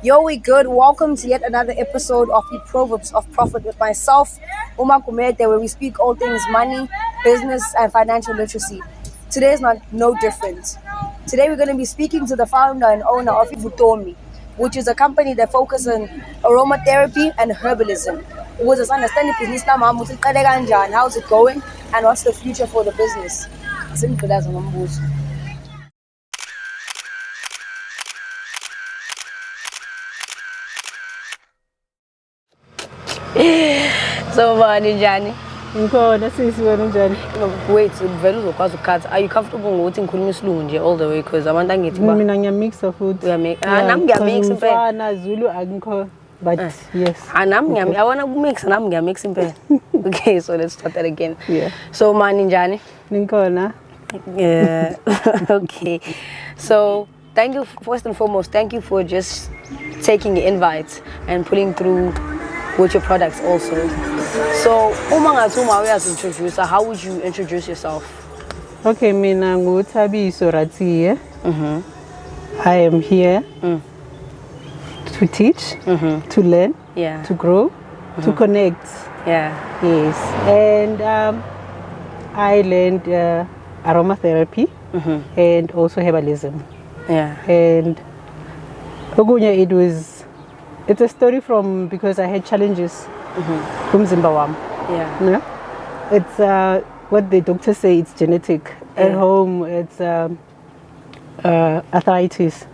Yo, we good. Welcome to yet another episode of the Proverbs of Profit with myself, Uma Kumete, where we speak all things money, business, and financial literacy. Today is not no different. Today we're going to be speaking to the founder and owner of Vutomi, which is a company that focuses on aromatherapy and herbalism. We'll just understand the business now, how's it going, and what's the future for the business. Simple as a number. So, Johnny. Wait, are you comfortable with eating all the way? Because I want to get a mix of food. We are making. I'm mixing but yes. And I want to mix and I'm mixing. Okay, so let's start that again. Yeah. So, Johnny. Yeah. Okay. So, thank you first and foremost. Thank you for just taking the invite and pulling through with your products also. So, as introducer, how would you introduce yourself? Okay, I'm Thabiso Ratsie. I am here to teach, to learn, to grow, to connect. Yeah. Yes. And I learned aromatherapy and also herbalism. Yeah. And it's a story from because I had challenges from Zimbabwe. Yeah. No? It's what the doctors say, it's genetic. At home, it's arthritis.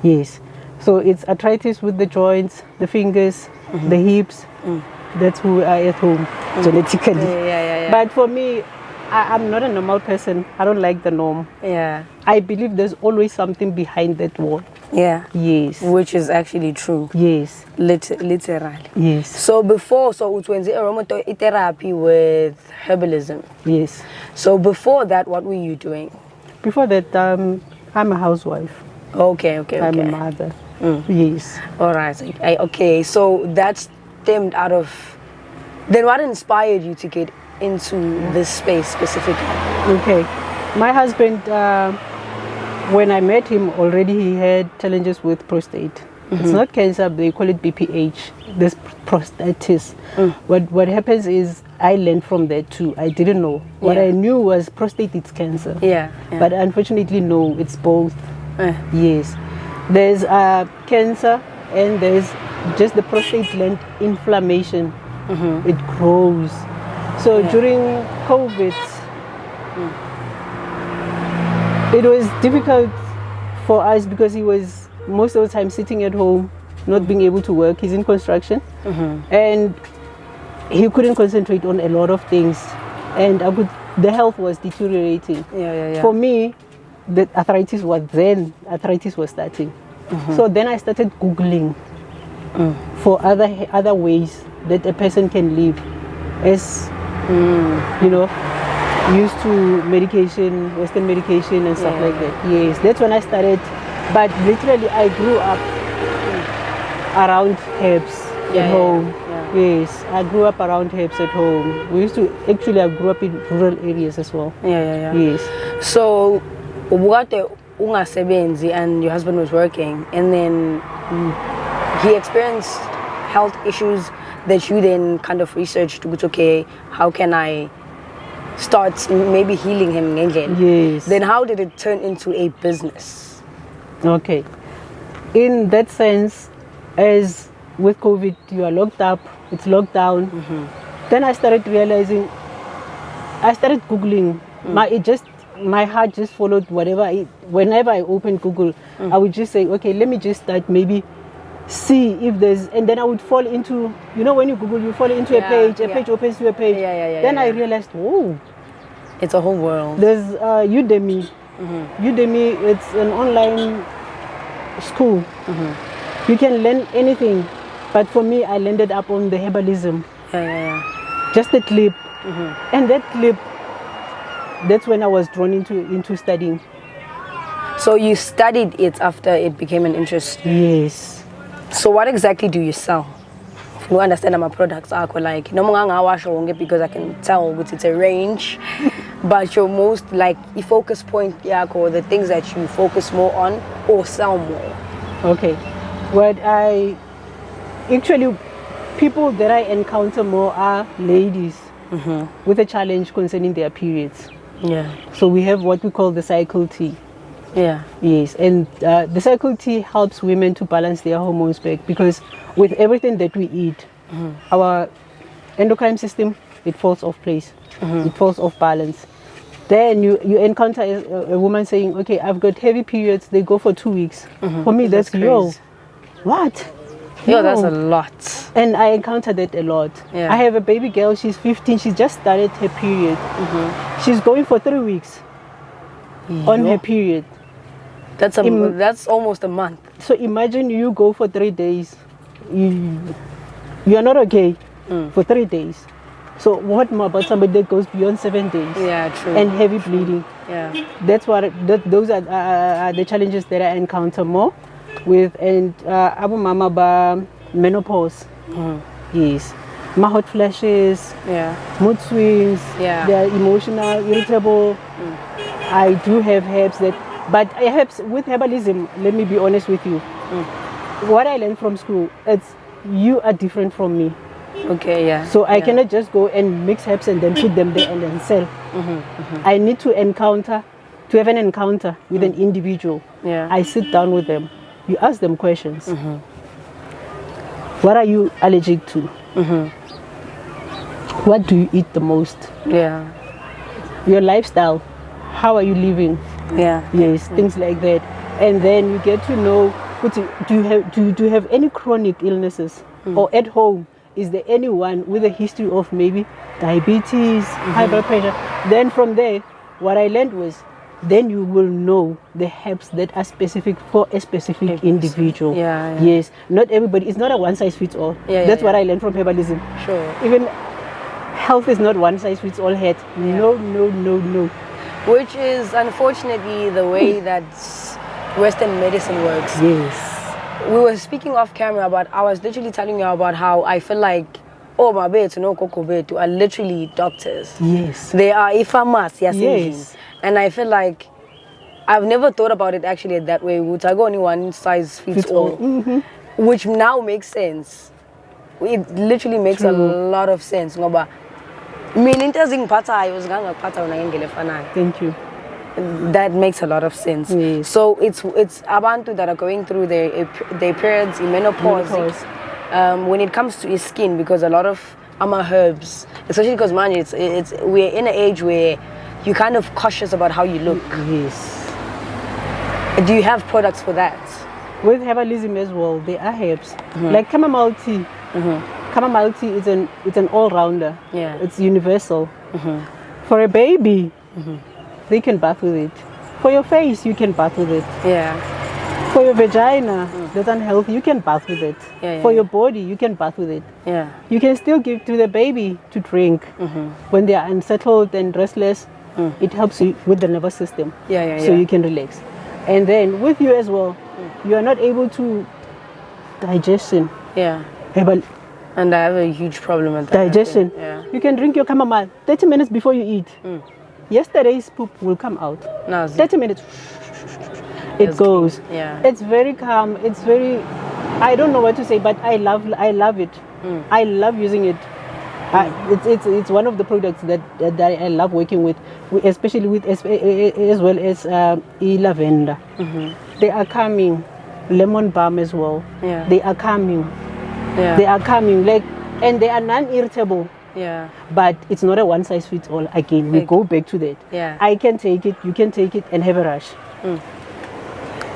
Yes. So it's arthritis with the joints, the fingers, the hips. That's who I at home genetically. Yeah. But for me, I'm not a normal person. I don't like the norm. Yeah. I believe there's always something behind that wall. Yeah. Yes. Which is actually true. Yes. Literally. Yes. So it was aromatherapy with herbalism. Yes. So before that, what were you doing? Before that, I'm a housewife. Okay. I'm a mother. Yes. All right. Okay. So that stemmed out of. Then what inspired you to get into this space specifically? Okay. My husband, when I met him already, he had challenges with prostate. It's not cancer, they call it BPH, this prostatitis. What happens is, I learned from that too. I didn't know. What I knew was prostate is cancer. Yeah. But unfortunately, no, it's both. Yes. There's cancer and there's just the prostate gland inflammation. It grows. So during COVID, it was difficult for us because he was most of the time sitting at home, not being able to work. He's in construction, and he couldn't concentrate on a lot of things, and the health was deteriorating. For me, the arthritis was starting. So then I started Googling for other ways that a person can live as used to medication, Western medication and stuff like that. Yes, that's when I started. But literally, I grew up around herbs at home. Yes, I grew up around herbs at home. I grew up in rural areas as well. Yes. So, what ungasebenzi and your husband was working, and then he experienced health issues that you then kind of researched. Okay, how can I start maybe healing him? Yes. Then how did it turn into a business? Okay. In that sense, as with COVID, you are locked up, it's locked down. Then I started realizing, I started Googling. My heart just followed whenever I opened Google, I would just say, okay, let me just start, maybe see if there's, and then I would fall into, when you Google, you fall into a page opens to a page. Then I realized, whoa. It's a whole world. There's Udemy. Udemy, it's an online school. You can learn anything. But for me, I landed up on the herbalism. Just a clip. And that clip, that's when I was drawn into studying. So you studied it after it became an interest? Yes. So what exactly do you sell? You understand my products are like no more because I can tell it's a range, but your most like the focus point or the things that you focus more on or sell more. Okay. What I actually, people that I encounter more are ladies with a challenge concerning their periods. Yeah. So we have what we call the cycle tea. Yeah. Yes, and the cycle tea helps women to balance their hormones back, because with everything that we eat, our endocrine system, it falls off place. It falls off balance. Then you encounter a woman saying, okay, I've got heavy periods, they go for 2 weeks. For me, that's yo, what? Yo, No. that's a lot. And I encounter that a lot. Yeah. I have a baby girl, she's 15, she just started her period. She's going for 3 weeks on her period. That's almost a month. So imagine you go for 3 days, you are not okay for 3 days. So what more about somebody that goes beyond 7 days? Yeah, true. And heavy bleeding. Yeah. That's what those are the challenges that I encounter more with. And abu mama ba menopause. Yes. My hot flashes. Yeah. Mood swings. Yeah. They're emotional, irritable. I do have herbs but herbs with herbalism. Let me be honest with you. What I learned from school, it's you are different from me. Okay, yeah. So I cannot just go and mix herbs and then put them there and then sell. I need to have an encounter with an individual. Yeah. I sit down with them. You ask them questions. What are you allergic to? What do you eat the most? Yeah. Your lifestyle. How are you living? Yeah. Yes, things like that. And then you get to know, do you have any chronic illnesses? Or at home, is there anyone with a history of maybe diabetes, high blood pressure? Then from there, what I learned was, then you will know the herbs that are specific for a specific individual. Yeah. Yes, not everybody, it's not a one size fits all. That's what I learned from herbalism. Sure. Even health is not one size fits all head. No. Which is unfortunately the way that Western medicine works. Yes. We were speaking off camera I was literally telling you about how I feel like my betu no koko betu are literally doctors. Yes. They are ifamas, Yes. And I feel like I've never thought about it actually that way. Would I go only one size fits all? Which now makes sense. It literally makes a lot of sense. Ngoba mina into zingiphathayo zingangakuphatha wena ngendlela efanayo. Thank you. That makes a lot of sense. Yes. So it's abantu that are going through their periods, in menopause. When it comes to his skin, because a lot of herbs, especially because man, we're in an age where you're kind of cautious about how you look. Yes. Do you have products for that? With herbalism as well, there are herbs like chamomile tea. Chamomile tea is an all-rounder. Yeah. It's universal. For a baby, they can bath with it. For your face, you can bath with it. Yeah. For your vagina that's unhealthy, you can bath with it. For your body, you can bath with it. Yeah. You can still give to the baby to drink when they are unsettled and restless. It helps you with the nervous system. So you can relax. And then with you as well, you are not able to digestion. Yeah. And I have a huge problem with that. Digestion. Yeah. You can drink your chamomile 30 minutes before you eat. Yesterday's poop will come out. 30 minutes. It goes. Yeah. It's very calm. It's very, I don't know what to say, but I love it. I love using it. It's one of the products that I love working with, especially with as well as lavender. They are calming. Lemon balm as well. Yeah. They are calming. Yeah. They are calming, and they are non-irritable. Yeah. But it's not a one size fits all. Again, we go back to that. Yeah. I can take it, you can take it, and have a rush.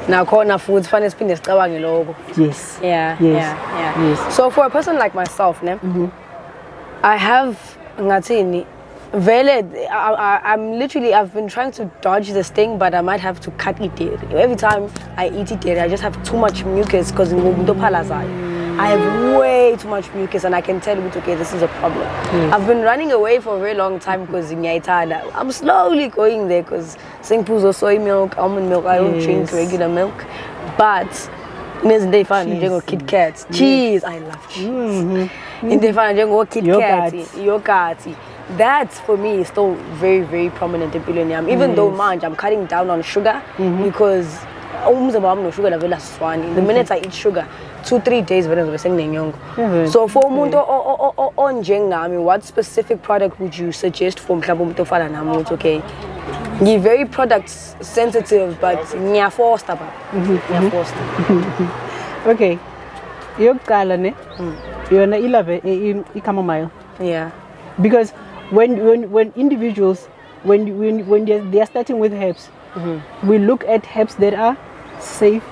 Now, corner foods, funny spin is Yes. Yeah. Yes. Yes. So for a person like myself, I have ngatini. I've been trying to dodge this thing, but I might have to cut it. Every time I eat it, I just have too much mucus because I have way too much mucus, and I can tell you, okay, this is a problem. I've been running away for a very long time because I'm slowly going there because Singpuzo soy milk, almond milk, I don't drink regular milk. But they find Kit Kat, cheese, I love cheese. And they find Kit Kat, yogurt. That for me is still very, very prominent in Billionaire. Even though I'm cutting down on sugar because umzimba wami noshukela vele asiswani. The minute I eat sugar, 2-3 days vele ngizobe senginenyongo. So for umuntu onjengami, what specific product would you suggest for mhlawumbe umuntu ofana nami ukuthi okay, you're very product sensitive but ngiyafoster ba. Ngiyafoster. Okay. Yokuqala ne yona ilave chamomile. Yeah. Because when individuals when they are starting with herbs, we look at herbs that are safe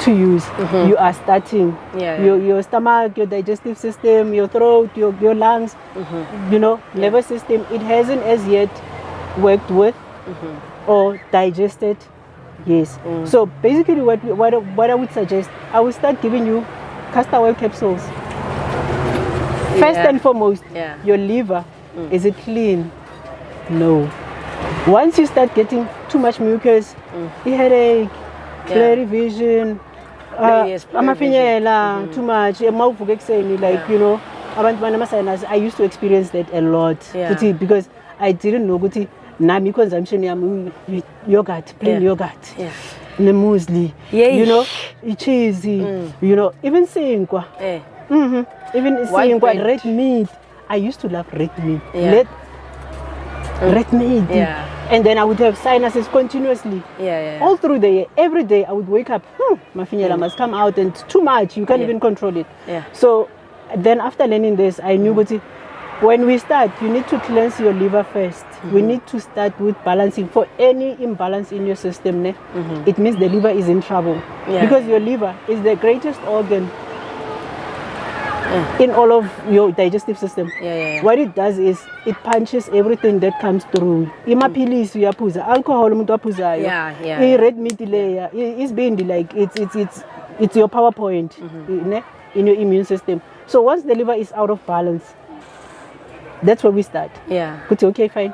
to use. You are starting your stomach, your digestive system, your throat, your lungs, nervous system. It hasn't as yet worked with or digested. Yes. So basically, what I would suggest, I would start giving you castor oil capsules. First and foremost, your liver, is it clean? No. Once you start getting too much mucus, headache, blurry vision, amafinyela, too much, I used to experience that a lot because I didn't know nami consumption yogurt, plain yogurt, muesli, cheesy, even sinkwa, even sinkwa, red meat. I used to love red meat. Red meat. And then I would have sinuses continuously. All through the year, every day I would wake up, my finyela must come out, and too much, you can't even control it. So then after learning this, I knew when we start, you need to cleanse your liver first. We need to start with balancing. For any imbalance in your system, it means the liver is in trouble. Because your liver is the greatest organ in all of your digestive system. What it does is it punches everything that comes through. Imapilisi uyapuza, alcohol umuntu aphuzayo. Red meat layer is being like it's your power point in your immune system. So once the liver is out of balance, that's where we start. Okay, fine.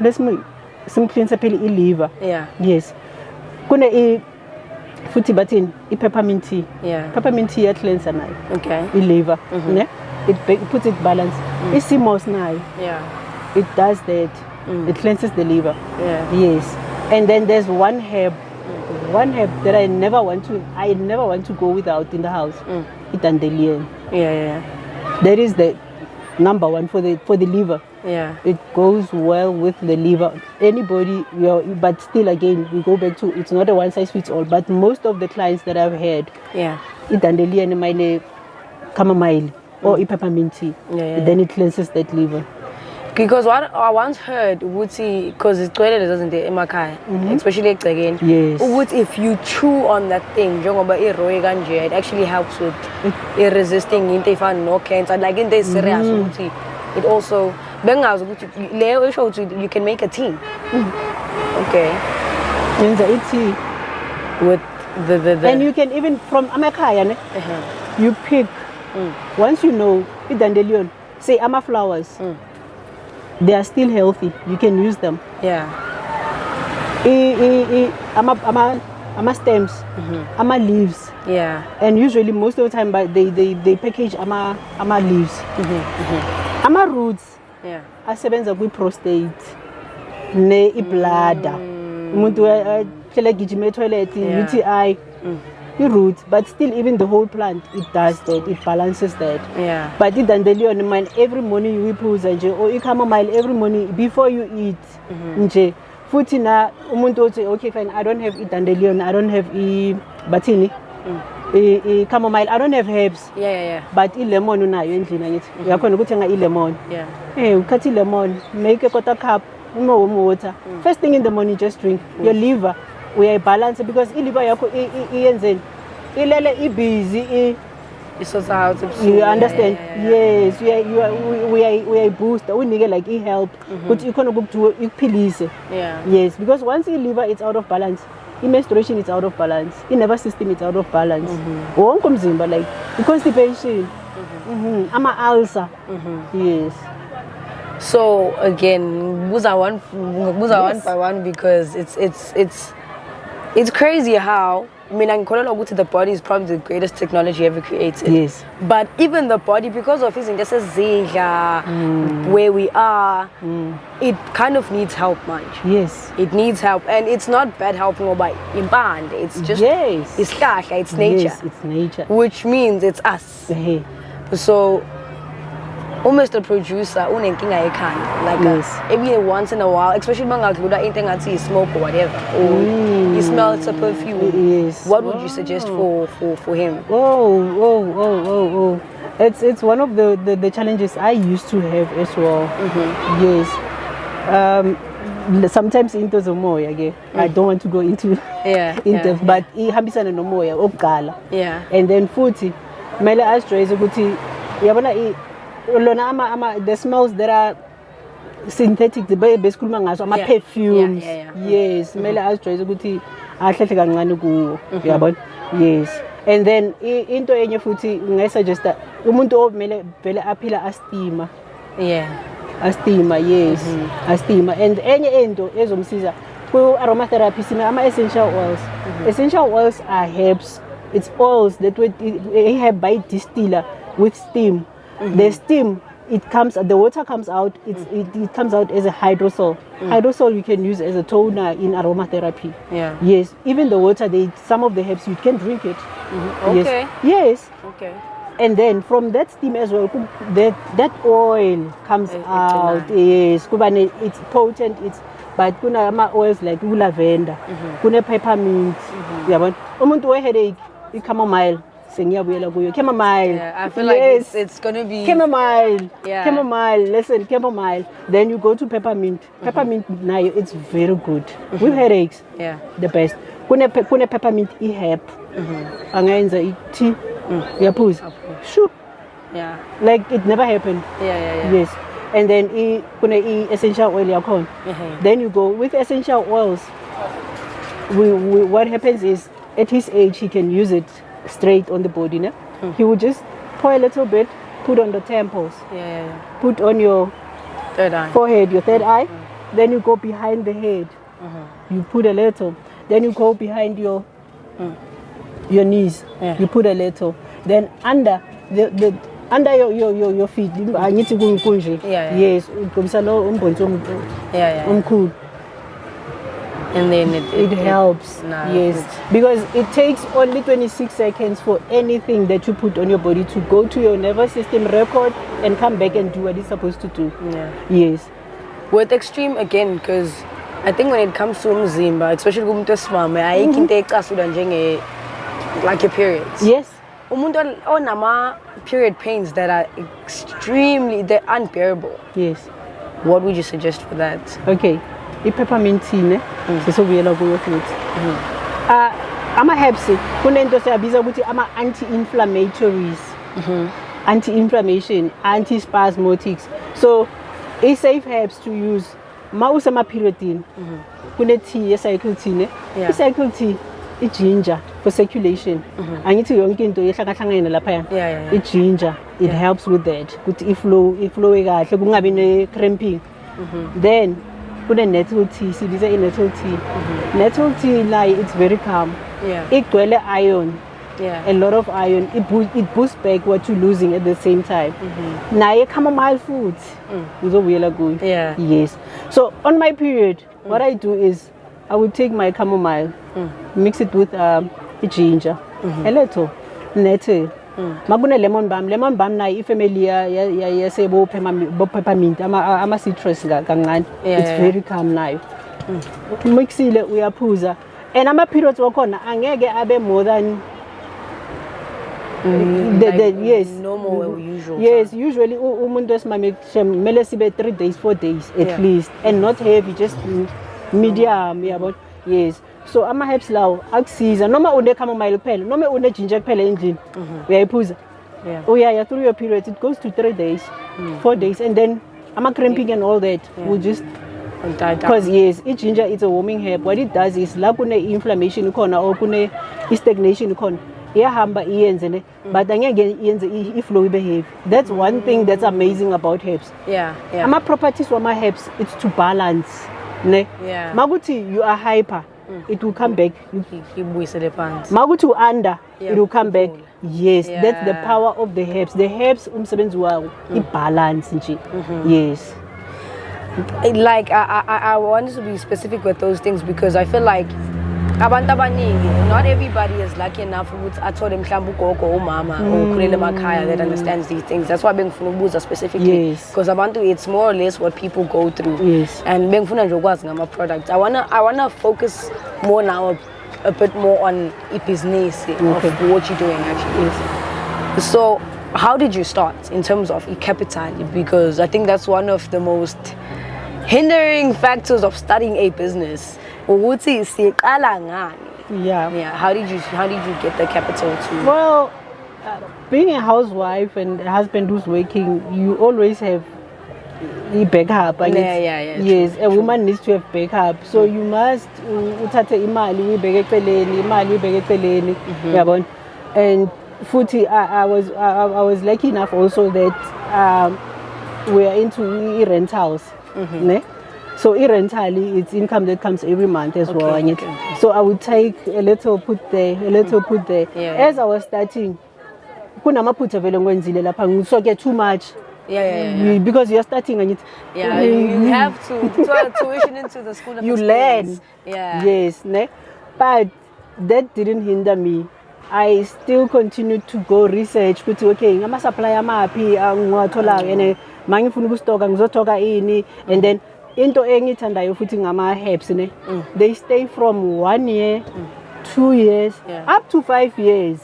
Let's cleanse the liver. Yes. Kuna futhi bathini peppermint tea. Peppermint tea ya cleanser nayo. Okay. Liver. It puts it balance. Isimos nayo. It does that. It cleanses the liver. Yes. And then there's one herb that I never want to go without in the house. Dandelion. That is the number one for the liver. It goes well with the liver. Anybody, but still again, we go back to it's not a one size fits all. But most of the clients that I've had, dandelion, my chamomile or peppermint tea, then it cleanses that liver. Because what I once heard, because it's toilet doesn't especially again. Yes. If you chew on that thing, it actually helps with resisting no cancer. Like in this serious, it also you can make a tea. Okay. With the and you can even from Amakaya, you pick once you know dandelion, say ama flowers. They are still healthy. You can use them. Ama stems, ama leaves. And usually most of the time, they package ama leaves. Ama roots. Asebenza kwi prostate, ne ibladder. Umuntu phela gijima toilet, UTI. Roots, but still even the whole plant, it does that, it balances that. But the dandelion, man, every morning you put or chamomile every morning before you eat. Futhi na umuntu say okay fine, I don't have dandelion, I don't have batini, chamomile, I don't have herbs. But lemon unayo endlini ngithi. Uyakhona ukuthenga lemon. Ukhathi lemon, make a quarter cup, warm water. First thing in the morning, just drink. Your liver, we are balanced because liver yakho iyenzeni ilele busy. You understand? Yes, we are booster. We need like help. But you can't go to iphilise. Yes, because once your liver is out of balance, menstruation is out of balance, nervous system is out of balance. Wonke umzimba like constipation, ama ulcer. Yes. So again, buza one by one because it's crazy how the body is probably the greatest technology ever created. Yes. But even the body, because of his where we are, it kind of needs help, man. Yes. It needs help, and it's not bad helping by impand. It's just it's nature. Yes, it's nature. Which means it's us. So almost a producer, like every once in a while, especially when you smoke or whatever, or you smell it's a perfume. Yes. What would you suggest for him? It's one of the challenges I used to have as well. Yes. Sometimes into the moya again. I don't want to go into but ihambisana no moya okugala. And then futhi mele astress ukuthi yabona the smells that are synthetic besikhuluma ngaso ama perfumes. Yes, mele astress ukuthi ahlehle kancane kuwo. Yabona? Yes. And then into enye futhi ngayisuggesta umuntu omele vele aphila asthma. Asthma, yes. Asthma. And enye into ezomsiza ku aromatherapy sina ama essential oils. Essential oils are herbs. It's oils that we have by distiller with steam. The steam, the water comes out, it comes out as a hydrosol. Hydrosol you can use as a toner in aromatherapy. Yes, even the water, some of the herbs you can drink it. Okay. Yes. Okay. And then from that steam as well, that oil comes out. Yes, it's potent. But kuna oils like lavender, kuna peppermint. Umuntu we headache, chamomile. Chamomile. I feel like it's gonna be chamomile. Chamomile. Listen, chamomile. Then you go to peppermint. Peppermint now it's very good with headaches. The best. Kuna peppermint herb. Angayenza tea. Shoo. Like it never happened. Yes. And then kuna essential oil yakon. Then you go with essential oils. What happens is at his age he can use it straight on the body. He would just pour a little bit, put on the temples, put on your third eye, forehead, your third eye. Then you go behind the head. You put a little. Then you go behind your knees. You put a little. Then under under your feet. Yes. And then it helps. Yes, because it takes only 26 seconds for anything that you put on your body to go to your nervous system, record, and come back and do what it's supposed to do. Yes. With extreme again, because I think when it comes to umzimba, especially umuntu smama, ayikho ecasuda njenge like your periods. Yes. Umuntu onama period pains that are they're unbearable. Yes. What would you suggest for that? Okay. Peppermint tea sesovuyela kuyo futhi ama herbs kunento siyabiza ukuthi ama anti-inflammatories, anti-inflammation, anti-spasmodics. So safe herbs to use ma usema periodini. Kune tea yecycle tea icycle tea ginger for circulation. Angithi yonke into yehlakahlangene lapha ginger, it helps with that ukuthi iflow kahle kungabi ne cramping. Then put a nettle tea. See, these are nettle tea. Nettle tea, like it's very calm. Igcwele iron. A lot of iron. It boosts back what you're losing at the same time. Now, chamomile foods is really good. Yes. So on my period, what I do is I would take my chamomile, mix it with ginger, a little nettle. Maguna lemon balm na ifamily ya sebo peppermint ama citrus kancane. It's very calm now. Mixile uyaphuza. And ama periods wakhona angeke abe more than yes, normal or usual. Yes, usually umuntu esimame mele sibe 3 days 4 days at least, and not heavy, just medium yabo. Yes. So ama herbs lawo akusiza noma une chamomile kuphela noma une ginger kuphela endlini uyayiphuza uyaya through your period. It goes to 3 days 4 days, and then ama cramping and all that will just because yes, ginger is a warming herb. What it does is la kune inflammation ikhona or kune stagnation ikhona iyahamba iyenze ne, but angeke iyenze iflow ibe heavy. That's one thing that's amazing about herbs. Ama properties wama herbs, it's to balance ne. Maguthi you are hyper, it will come back. Maguti Magutu under, it will come back. cool. Yes, that's the power of the herbs. The herbs, umsebenzi wawo, balance nje. Yes. Like I wanted to be specific with those things because I feel like abantu abaningi, not everybody is lucky enough ukuthi athole mhlawumbe ugogo umama okhulele emakhaya that understands these things. That's why bengifuna ukubuza specifically because abantu, it's more or less what people go through. Yes. And bengifuna nje ukwazi ngama products. I wanna focus more now a bit more on business of what you're doing actually. Yes. So how did you start in terms of capital? Because I think that's one of the most hindering factors of starting a business. Yeah. How did you get the capital to? Well, being a housewife and a husband who's working, you always have a backup. Yes, a woman needs to have backup. So you must uthathe imali uyibeke eceleni, yabona. And futhi I was lucky enough also that we are into rentals. Ne? So rental, it's income that comes every month as well. So I would take a little put there, a little put there. As I was starting, kunamaphutha vele ngwenzile lapha ngisoke too much. Because you're starting and you have to tuition into the school of you experience. Learn. Yes, ne? But that didn't hinder me. I still continued to go research. Okay, ngama supply amaphi angiwathola ene mangifuna ukustoka ngizotoka ini, and then into engithandayo futhi ngama herbs ne, they stay from 1 year, 2 years, up to 5 years.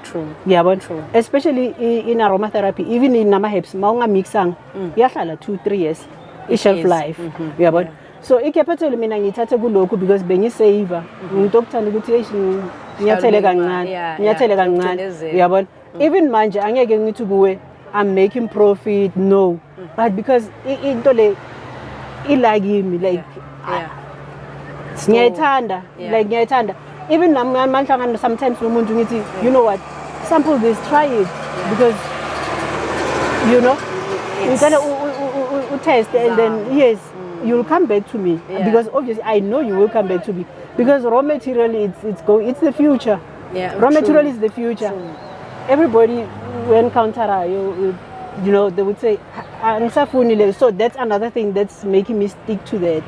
True. True. Especially in aromatherapy, even in nama herbs maunga mixang yahlala 2-3 years shelf life. So capital mina ngithathe kulokhu because bengisave. Umuntu okuthanda ukuthi ngiyathele kancane. Uyabona? Even manje angeke ngithi kuwe I'm making profit, no. But because into le ilagimi like ngiyayithanda, like ngiyayithanda. Even namhlanje sometimes umuntu ngithi, you know what, sample this, try it, because you know you gotta test, and then you'll come back to me, because obviously I know you will come back to me, because raw material it's the future. Raw material is the future. Everybody when counter you know, they would say so that's another thing that's making me stick to that.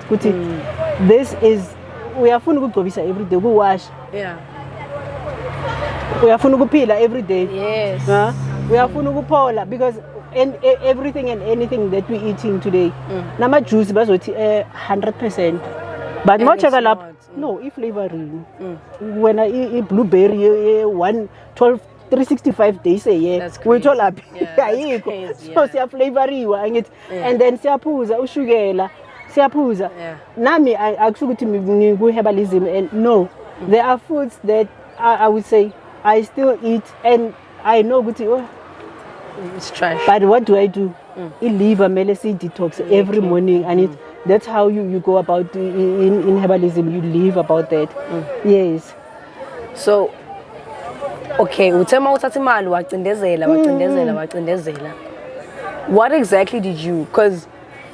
This is, we are fun every day, we wash. We are fun every day. We are fun pola, because everything and anything that we eating today, nama juice 100%. But much no, if flavoring. When I eat blueberry 365 days a year, we told up. So siya flavoriwa and then siyaphuza ushukela, siyaphuza. Nami akusho ukuthi ngiku herbalism, and no, there are foods that I would say I still eat, and I know ukuthi it's trash. But what do? I liver medicine detox every morning, and that's how you go about in herbalism. You live about that. Yes. So okay, uthema uthatha imali wacindezela. What exactly did you, because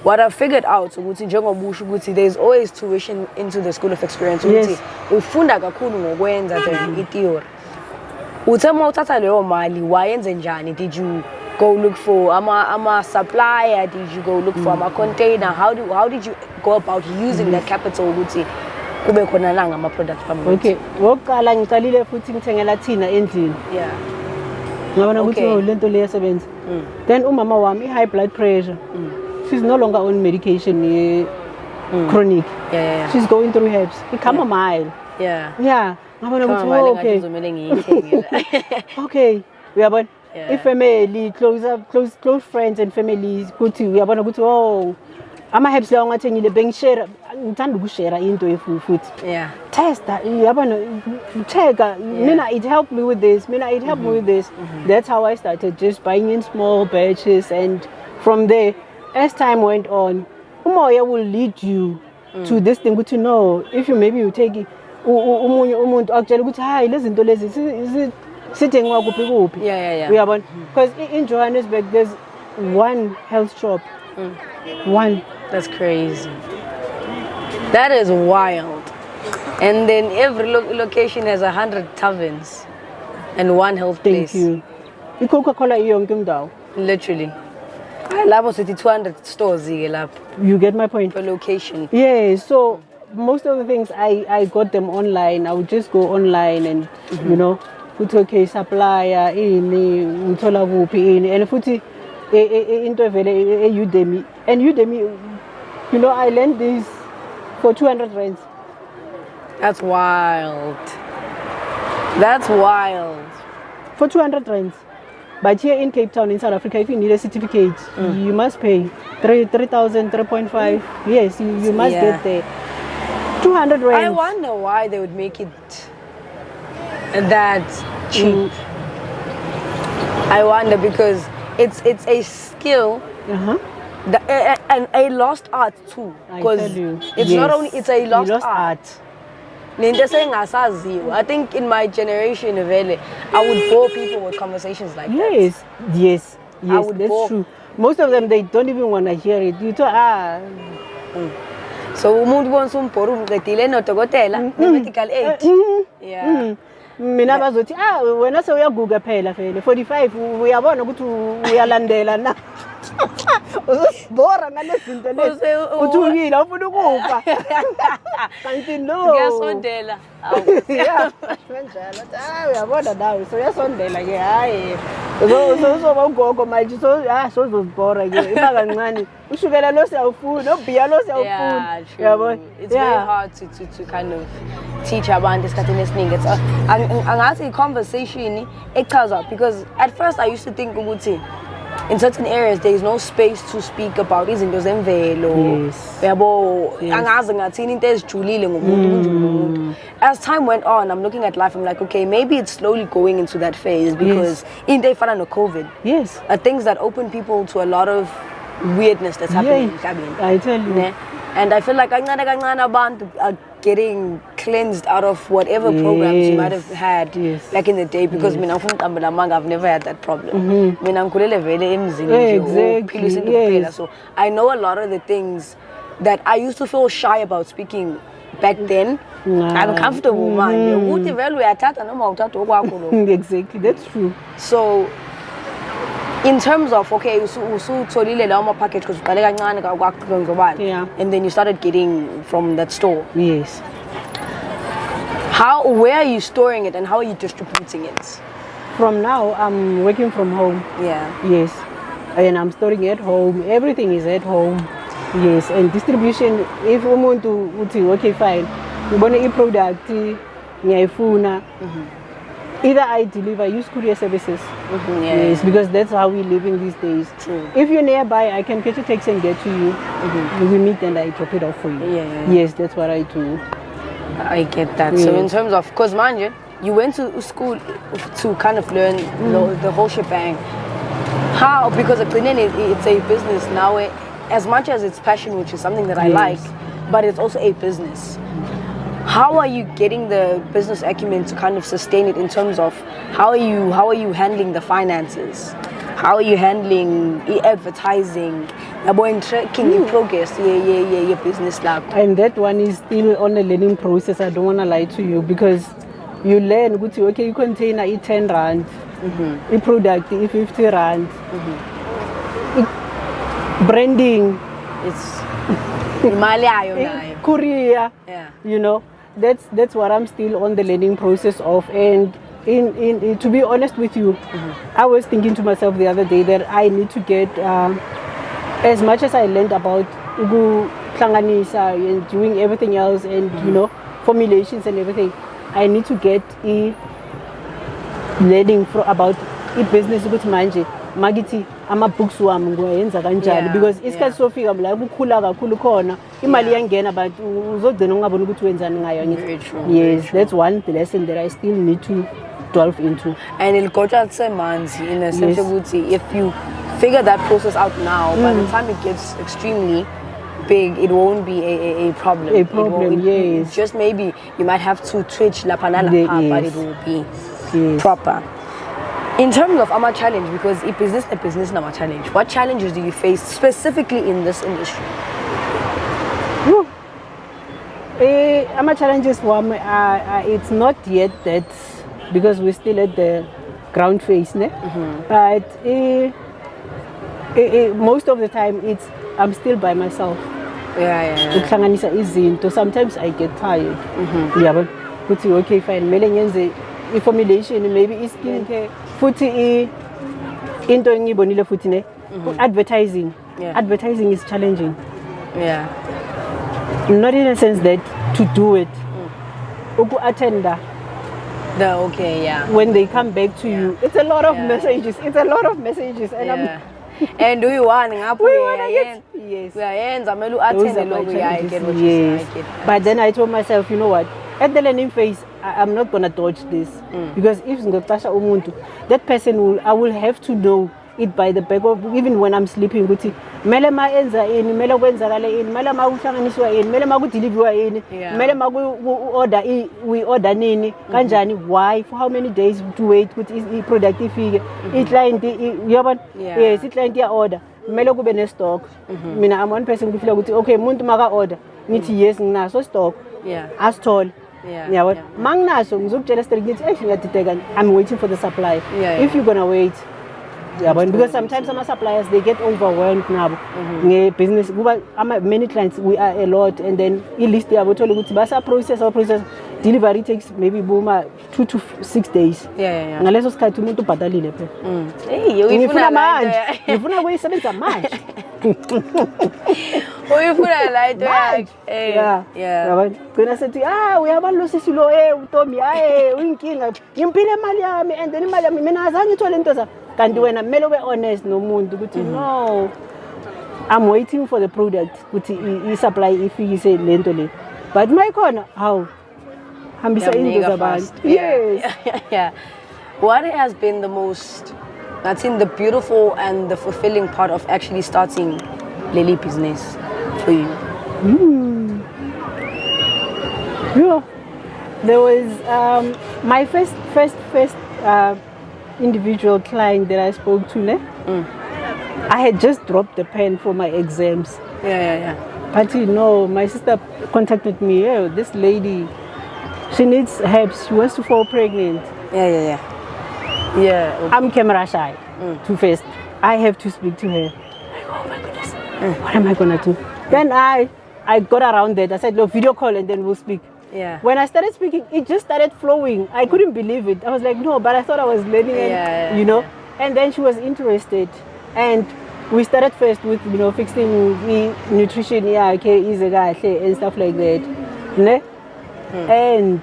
what I figured out ukuthi njengobusho ukuthi there's always tuition into the school of experience, ukuthi ufunda kakhulu ngokwenza nje theory. Uthema uthatha leyo mali wayenze njani? Did you go look for ama supplier? Did you go look for ama container? How did you go about using that capital ukuthi kube khona la ngama products phambi? Okay, wokuqala ngiqalile futhi ngithengela thina endlini. Ngabona ukuthi lento le yasebenza. Then umama wami high blood pressure. She's no longer on medication chronic. She's going through herbs. It come a mile. Ngabona ukuthi okay. Uyabona? If family, close friends and families, kuthi uyabona ukuthi ama herbs la ungathengile bengishare, ngithanda ukushare into futhi. Test that, uyabona, check. Mina it helped me with this. It helped me with this. That's how I started, just buying in small batches, and from there, as time went on, umoya will lead you to this thing. Ukuthi no, if you take it, umuntu akutshela ukuthi hayi lezi zinto lezi sithengwa kuphi kuphi. Uyabona, because in Johannesburg there's one health shop. One. That's crazy. That is wild. And then every location has 100 taverns and one health place. Thank you. The Coca-Cola yonke indawo. Literally. Labo sithi 200 stores lapho. You get my point? Per location. Yeah, so most of the things I got them online. I would just go online and you know, put okay supplier ini ngithola kuphi ini and futhi into vele Udemy and Udemy, you know, I learned this for 200 rands. That's wild. That's wild. For 200 rands. But here in Cape Town, in South Africa, if you need a certificate, you must pay 3,000, 3.5. Yes, you must get there. 200 rands. I wonder why they would make it that cheap. I wonder because it's a skill and a lost art too. Because it's not only it's a lost art. I think in my generation, I would bore people with conversations like that. Yes, that's true. Most of them, they don't even want to hear it. You talk, So, umuntu wants to bore medical aid. Yeah. Mina bazothi wena se uyaguga phela vele 45 uyabona ukuthi uyalandela na uzosibora ngalezinto lezi uthukile ufuna ukufa kanti no ngiyasondela kanjalo uyabona nawe so uyasondela ke hayi uzoba ugogo manje so sozozibora ke iba kancane ushukela lo siyawufuna nobhiya lo siyawufuna yabona it's very hard to kind of teach abantu esikhathini esiningi. It's angathi conversation echaza because at first I used to think ukuthi in certain areas there is no space to speak about izinto zemvelo yabo angazi ngathini into ezijulile ngomuntu. As time went on, I'm looking at life, I'm like, okay, maybe it's slowly going into that phase because in they found no COVID are things that open people to a lot of weirdness that's happening in Cabin. I tell you. And I feel like abantu are getting cleansed out of whatever programs you might have had back in the day because I've never had that problem. So I know a lot of the things that I used to feel shy about speaking back then. I'm comfortable, man. Exactly, that's true. So in terms of okay, usutholile lawo package because uqale kancane and then you started getting from that store. Yes. Where are you storing it and how are you distributing it? From now, I'm working from home. Yes. And I'm storing at home. Everything is at home. Yes. And distribution, if umuntu uthi okay fine, ubone i-product ngiyayifuna. Either I deliver, use courier services. Yes, because that's how we living these days. True. If you're nearby, I can catch a taxi and get to you. We meet and I drop it off for you. Yes, that's what I do. I get that. So in terms of, because man, you went to school to kind of learn the whole shebang. How? Because it's a business now. As much as it's passion, which is something that I like, but it's also a business. How are you getting the business acumen to kind of sustain it in terms of how are you handling the finances? How are you handling advertising? Tracking your progress, your business lab. And that one is still on a learning process. I don't want to lie to you because you learn. Okay, you contain a 10 rand, a product, 50 rand. Branding, it's Korea. You know. That's what I'm still on the learning process of. And in to be honest with you, I was thinking to myself the other day that I need to get as much as I learned about Tlanganisa and doing everything else and you know formulations and everything, I need to get learning about business ukuthi manje magithi ama-books wami ngiyenza kanjani because isikhathi sofika la kukhula kakhulu khona imali iyangena but uzogcina ungaboni ukuthi wenzani ngayo. That's one lesson that I still need to delve into. And it'll go to manzi in a sense ukuthi if you figure that process out now, by the time it gets extremely big, it won't be a problem. Just maybe you might have to twitch la panala but it will be proper. In terms of our challenge, because a business is our challenge, what challenges do you face specifically in this industry? My challenges, it's not yet that, because we're still at the ground phase, ne? But most of the time I'm still by myself. Ukuhlanganisa izinto, sometimes I get tired. Yabo kuthi okay fine, mele ngenze i-formulation, maybe i-skincare, futhi into engiyibonile futhi ne, advertising. Advertising is challenging. Not in a sense that to do it. Uku-attenda. When they come back to you, it's a lot of messages. It's a lot of messages, and and do you want yes. But then I told myself, you know what? At the learning phase, I'm not gonna dodge this, because if that person I will have to know it by the back of, even when I'm sleeping. Mele ma enza ini, mele kwenzakala ini, mele ma kuhlanganiswa ini, mele ma kudeliverwa ini, mele ma we order nini, kanjani, why, for how many days to wait ukuthi i-product ifike, i-client yabona, yes, i-client ya order, mele kube ne stock. Mina I'm one person ngifila ukuthi okay, umuntu maka order, ngithi yes nginaso stock, asithole. Yabona, manginaso ngizokutshela straight ngithi ngiyadideka, I'm waiting for the supply. If you're gonna wait, because sometimes some suppliers, they get overwhelmed now. Business, many clients, we are a lot, and then list process delivery takes maybe 2 to 6 days. Ngaleso sikhathi umuntu ubhadalile phela. Ngifuna manje. Ngifuna kuyisebenza manje. Uyifuna la into yakhe. Gcina sethi uyabalosisi lo uTomi uyinkinga. Ngimpile imali yami, and then imali yami mina azange ngithole into zami. Kanti wena kumele ube honest nomuntu ukuthi no, I'm waiting for the product ukuthi i-supply ifikise lento le, but mayikhona hawu hambisa into zabantu. What has been the most, that's in the beautiful and the fulfilling part of actually starting Lily business for you? There was my first individual client that I spoke to. I had just dropped the pen for my exams. But my sister contacted me. This lady, she needs herbs. She wants to fall pregnant. I'm camera shy. To first, I have to speak to her. Like, oh my goodness, what am I gonna do? Then I got around that. I said, look, video call and then we'll speak. When I started speaking, it just started flowing. I couldn't believe it. I was like, no, but I thought I was learning, and, And then she was interested, and we started first with fixing nutrition, and stuff like that. And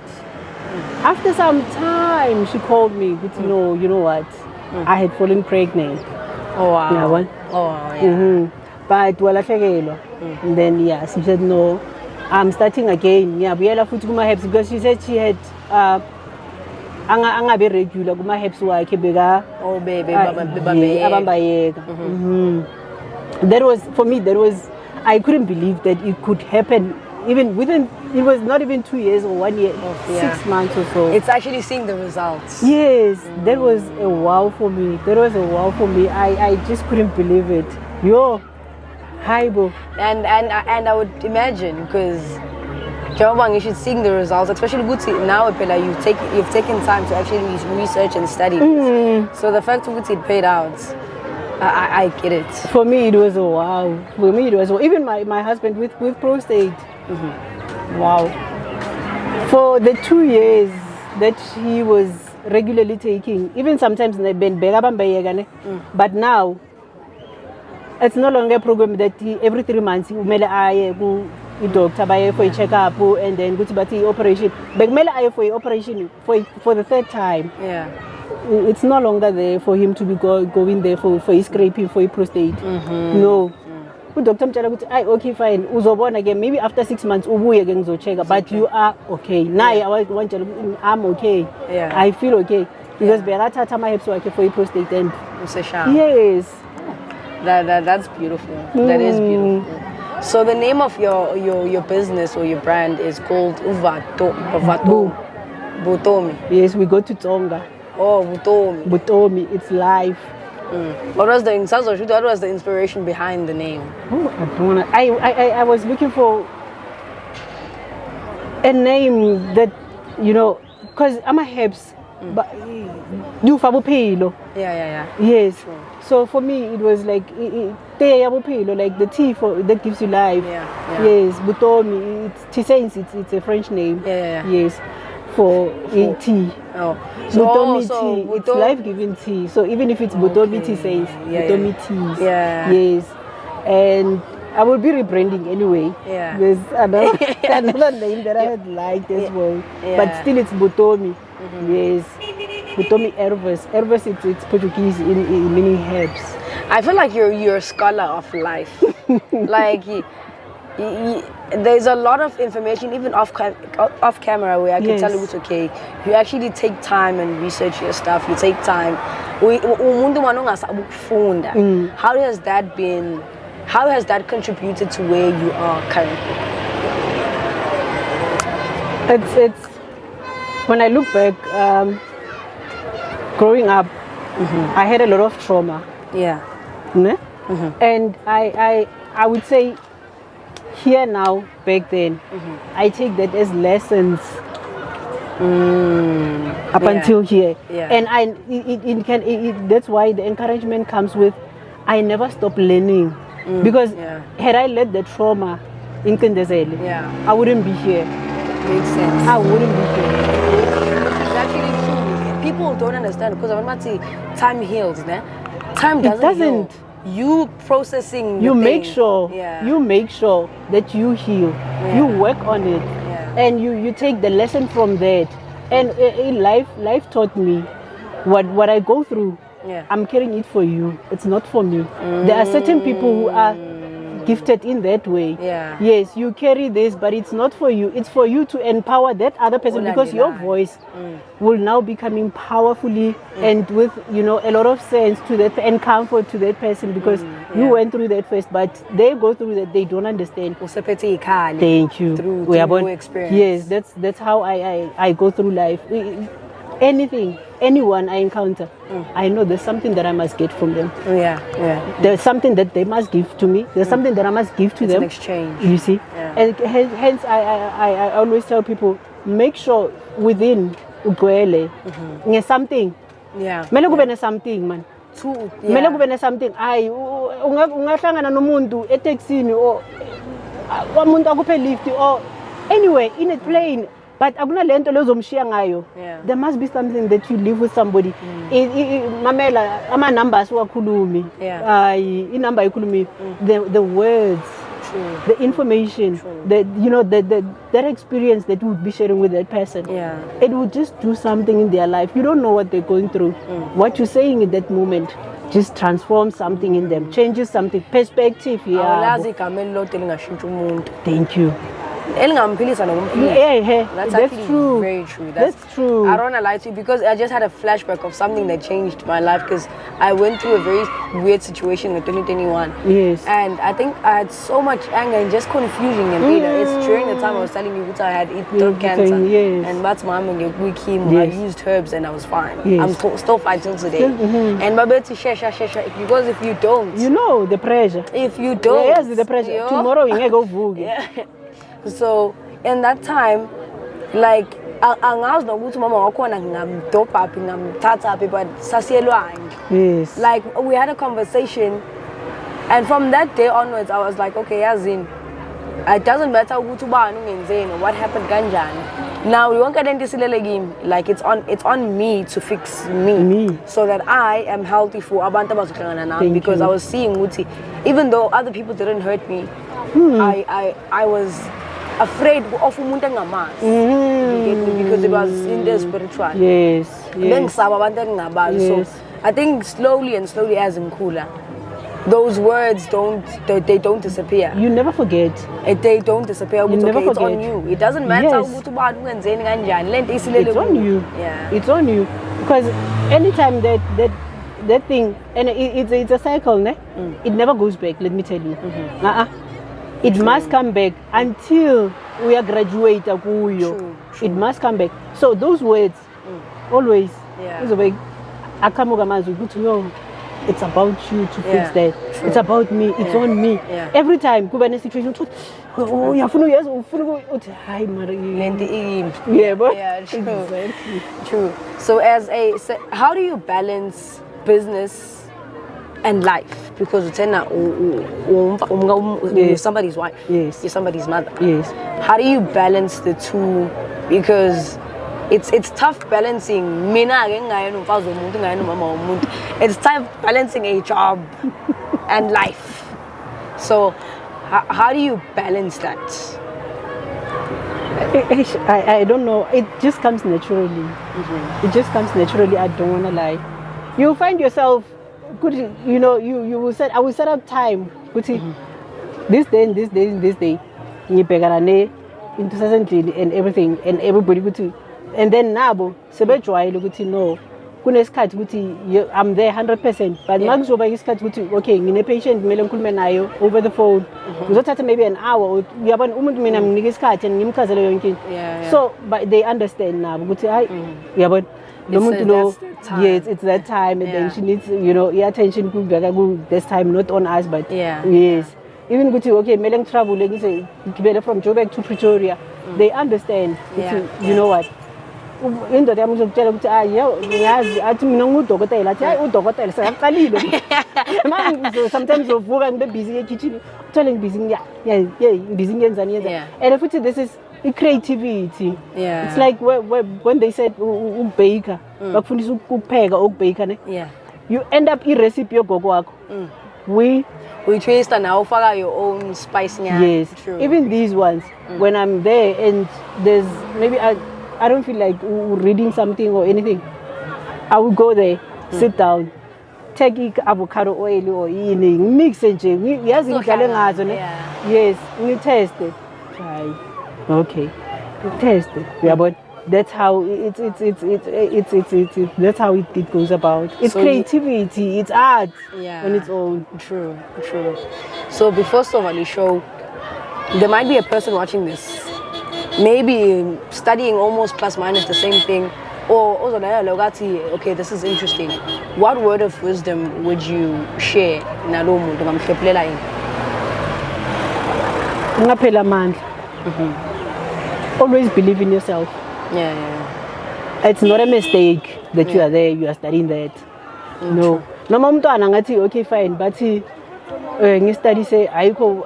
after some time, she called me. But you know what? I had fallen pregnant. Oh wow! But and then she said no. I'm starting again. Because she said she had angabe regular kuma herbs wakhe beka abambayeka. That was, for me, I couldn't believe that it could happen even within, it was not even 2 years or 1 year, 6 months or so. It's actually seeing the results. Yes, that was a wow for me. I just couldn't believe it. And I would imagine, because you should see the results, especially now you've taken time to actually research and study. So the fact that it paid out, I get it. For me it was a wow. Even my husband with prostate. Wow. For the 2 years that he was regularly taking, even sometimes but now it's no longer a program that every 3 months umele aye ku doctor baye for a checkup and then go to operation. But umele aye for operation for the third time. It's no longer there for him to be going there for his scraping for his prostate. No. Doctor mtshela ukuthi okay fine uzobona again maybe after 6 months ubuye ke ngizochecka, but you are okay. Naye I'm okay. I feel okay because berathatha ama herbs wakhe for prostate and yes. That's beautiful. That is beautiful. So the name of your business or your brand is called Butomi. Yes, we go to Tonga. Oh, Butomi, it's life. What was the inspiration behind the name? I was looking for a name that, you know, because I'm a herbs, but you fabuphilo. Yeah. Yes. Sure. So for me, it was like like the tea that gives you life. Yeah. Yes, butomi. It's a French name. Yeah. Yes, for tea. Oh, Butomi so tea. It's life-giving tea. So even if it's butomi tea, says butomi teas. Yeah. Yes, and I will be rebranding anyway. Yeah. There's another name that I had liked as well, but still it's butomi. Yes, butomi herbs. Herbs it's Portuguese in meaning herbs. I feel like you're a scholar of life. Like there's a lot of information even off camera where I can tell you it's okay. You actually take time and research your stuff. You take time. How has that contributed to where you are currently? It's when I look back, growing up, I had a lot of trauma. Yeah. And I would say here now, back then, I take that as lessons up until here. Yeah. And that's why the encouragement comes with, I never stop learning. Because had I let the trauma in Kendezele, I wouldn't be here. Makes sense. I wouldn't be here. It's actually true. People don't understand because I'm not saying time heals, né? Time doesn't heal. You processing. You make sure. You make sure that you heal. You work on it, and you take the lesson from that. And in life taught me what I go through. I'm carrying it for you. It's not for me. There are certain people who are gifted in that way. Yes, you carry this, but it's not for you. It's for you to empower that other person, because your voice will now be coming powerfully and with, you know, a lot of sense to that and comfort to that person, because you went through that first, but they go through that, they don't understand. Thank you. Through your experience. Yes, that's how I go through life. Anyone I encounter, I know there's something that I must get from them. There's something that they must give to me. There's something that I must give to them. It's an exchange. You see? And hence I always tell people, make sure within ugwele something. Mele kube something, man. Mele kube something. Ay ungahlangana nomuntu eTaxini or umuntu akuphe lift or anyway in a plane. But there must be something that you live with somebody. Mamela, ama numbers wakhulumi. Inamba ikhulumi. The words, the information, that experience that you would be sharing with that person. It would just do something in their life. You don't know what they're going through. What you're saying in that moment just transforms something in them, changes something, perspective. Thank you. That's true. Very true. That's true. I don't want to lie to you because I just had a flashback of something that changed my life, because I went through a very weird situation in 2021. Yes. And I think I had so much anger and just confusion. And it's during the time I was telling you that I had throat cancer. And that's my mom and weak chemo. I used herbs and I was fine. I'm still fighting today. And my bet to share because if you don't, you know the pressure. If you don't, yes, the pressure. Tomorrow you ain't go boogie. So in that time, like angazi nokuthi mama wakhona ngamdopa phi ngamthatha phi, but sasiyelwanga. Yes. Like we had a conversation, and from that day onwards I was like, okay, yazini, it doesn't matter ukuthi ubani ungenzeni, what happened kanjani. Now we won't get into like it's on me to fix me so that I am healthy for abantu abazohlangana nami, because I was seeing ukuthi even though other people didn't hurt me, I was afraid of umuntu engamazi, because it was in the spiritual. Yes. So I think slowly as in cooler, those words don't disappear. You never forget. They don't disappear. You never forget. It's on you. It doesn't matter. Yes. It's on you. It's on you, because anytime that thing, and it's a cycle, ne? It never goes back. Let me tell you. It must come back until we are graduate. True. It must come back. So those words always. it's about you to fix that. True. It's about me. It's on me. Yeah. Every time kuba ne situation oh uyafuna uyazi ufuna uthi hayi mara Yeah, true. Exactly. True. So how do you balance business and life? Because you're somebody's wife. Yes. You're somebody's mother. Yes. How do you balance the two? Because it's tough balancing. It's tough balancing a job and life. So how do you balance that? I don't know. It just comes naturally. It just comes naturally. I don't want to lie. You find yourself, you know, you will set. I will set up time. This day and this day and this day. In 2020 and everything and everybody and then nabo sebejwayele ukuthi no kunesikhathi ukuthi I'm there 100%, but makuzoba isikhathi ukuthi okay ngine patient kumele ngikhulume nayo over the phone ngizothatha maybe an hour uyabona umuntu mina nginika isikhathi and ngimchazele yonke into. So but they understand nabo ukuthi hayi uyabona lo muntu lo yes it's that time and then she needs, you know, attention kubeka this time, not on us, but yes. Even ukuthi okay mele ngitravel ngize ngibele from Joburg to Pretoria, they understand. You know what, indoda yami uzokutshela ukuthi ngiyazi athi mina ngudokotela, athi hayi udokotela sekaqalile manje sometimes uvuka ngibe busy ekitchen uthole ngibusy busy ngenzani and futhi this is creativity. It's like when they said ukubake bakufundisa ukupheka ukubake ne you end up recipe yogogo wakho we taste now ufaka your own spice. Yes. True. Even these ones when I'm there and there's maybe I don't feel like reading something or anything, I will go there, sit down, take avocado oil or mix it yazi ngidlale ngazo ne. Yes, we test it. Try. Okay. Test it. Yeah, but that's how that's how it goes about. It's so creativity, it's art on its own. True. So before Stovali show, there might be a person watching this, maybe studying almost plus minus the same thing, or okay, this is interesting. What word of wisdom would you share? Always believe in yourself. It's not a mistake that you are there, you are studying that. No. Noma umntwana ngathi okay fine, but ngistudy say ayikho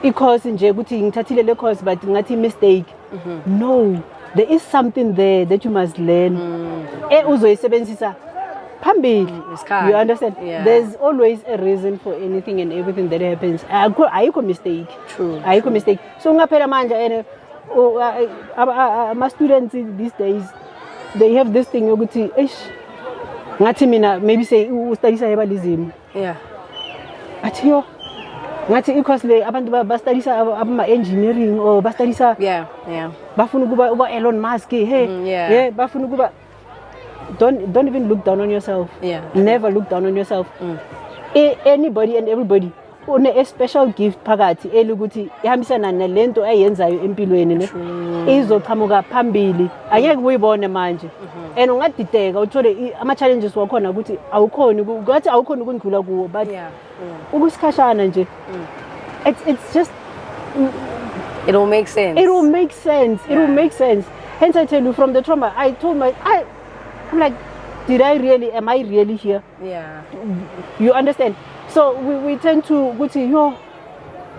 i-course nje ukuthi ngithathile le course but ngathi mistake. No, there is something there that you must learn. Uzoyisebenzisa phambili. You understand? There's always a reason for anything and everything that happens. Ayikho mistake. True. Ayikho mistake. So ngaphela manje my students these days, they have this thing yokuthi ngathi mina maybe say studyisa herbalism. Athi yo ngathi because le abantu bastudisa ama engineering or bastudisa bafuna ukuba Elon Musk bafuna ukuba don't even look down on yourself. Never look down on yourself. Anybody and everybody a special gift phakathi elukuthi ihambisana nalento ayenzayo empilweni ne izoqhamuka phambili angeke uyibone manje and ungadideka uthole ama challenges wakhona ukuthi awukhoni ukuthi awukhoni ukundlula kuwo, but ukusikhashana nje it's just it will make sense. It will make sense. Hence I tell you, from the trauma I told I'm like, am I really here? You understand? So we tend to go to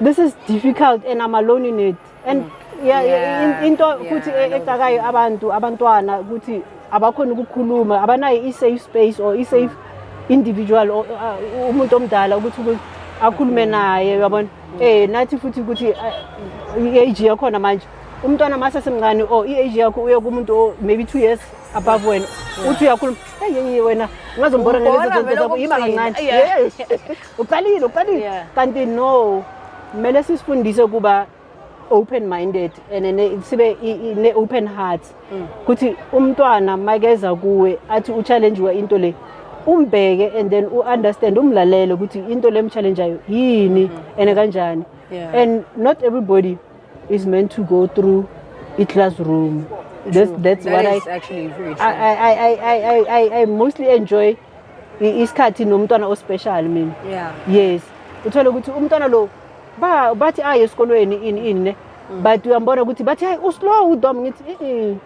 this is difficult and I'm alone in it. And into ukuthi ekakayo abantwana ukuthi abakhona ukukhuluma abanayo i-safe space or i-safe individual or umuntu omdala ukuthi akhulume naye, uyabona. Nathi futhi ukuthi i-age yakhona manje umntwana mase semncane or i-age yakho uye kumuntu maybe 2 years above wena uthi uyakhuluma wena ngazombona nalezo zinto yima kancane uqalile kanti no, kumele sisifundise kuba open minded and sibe ne open heart ukuthi umntwana makeza kuwe athi uchallenge into le umbheke and then understand umlalele ukuthi into le mchallengeayo yini and kanjani. And not everybody is meant to go through a classroom. That's what is actually very true. I mostly enjoy isikhathi nomntwana ospecial mina. Yeah. Yes. Uthole ukuthi umntwana lo bathi aye esikolweni ini ne. But uyambona ukuthi bathi hayi uslow udom ngithi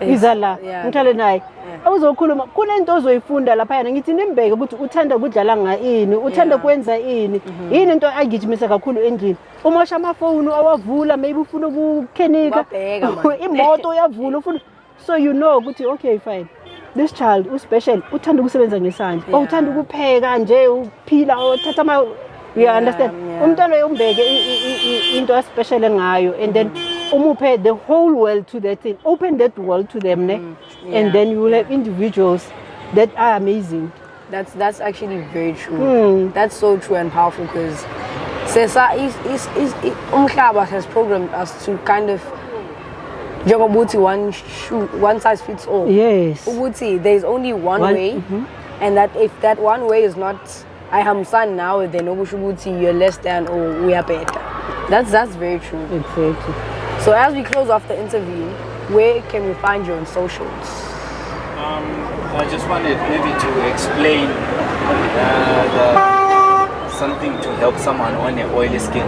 izala ngihlale naye. Awuzokhuluma kunento ozoyifunda lapha yana ngithi nimbeke ukuthi uthanda ukudlala ngaini, uthanda kwenza ini. Yini into agijimisa kakhulu endlini. Umosha amafoni awavula maybe ufuna ukukhenika. Imoto uyavula ufuna so you know ukuthi okay fine. This child special uthanda ukusebenza ngesandla. Uthanda ukupheka nje uphila uthatha you understand? Umntwana uyombeke into special ngayo and then umuphe the whole world to that thing. Open that world to them and then you will have individuals that are amazing. That's actually very true. That's so true and powerful because Sesa Umhlaba has programmed us to kind of Jogobuti one size fits all. Yes. Ubuti, there's only one way, and that if that one way is not I am son now, then Obushubuti you're less than or we are better. That's very true. Exactly. So as we close off the interview, where can we find you on socials? I just wanted maybe to explain something to help someone on an oily skin.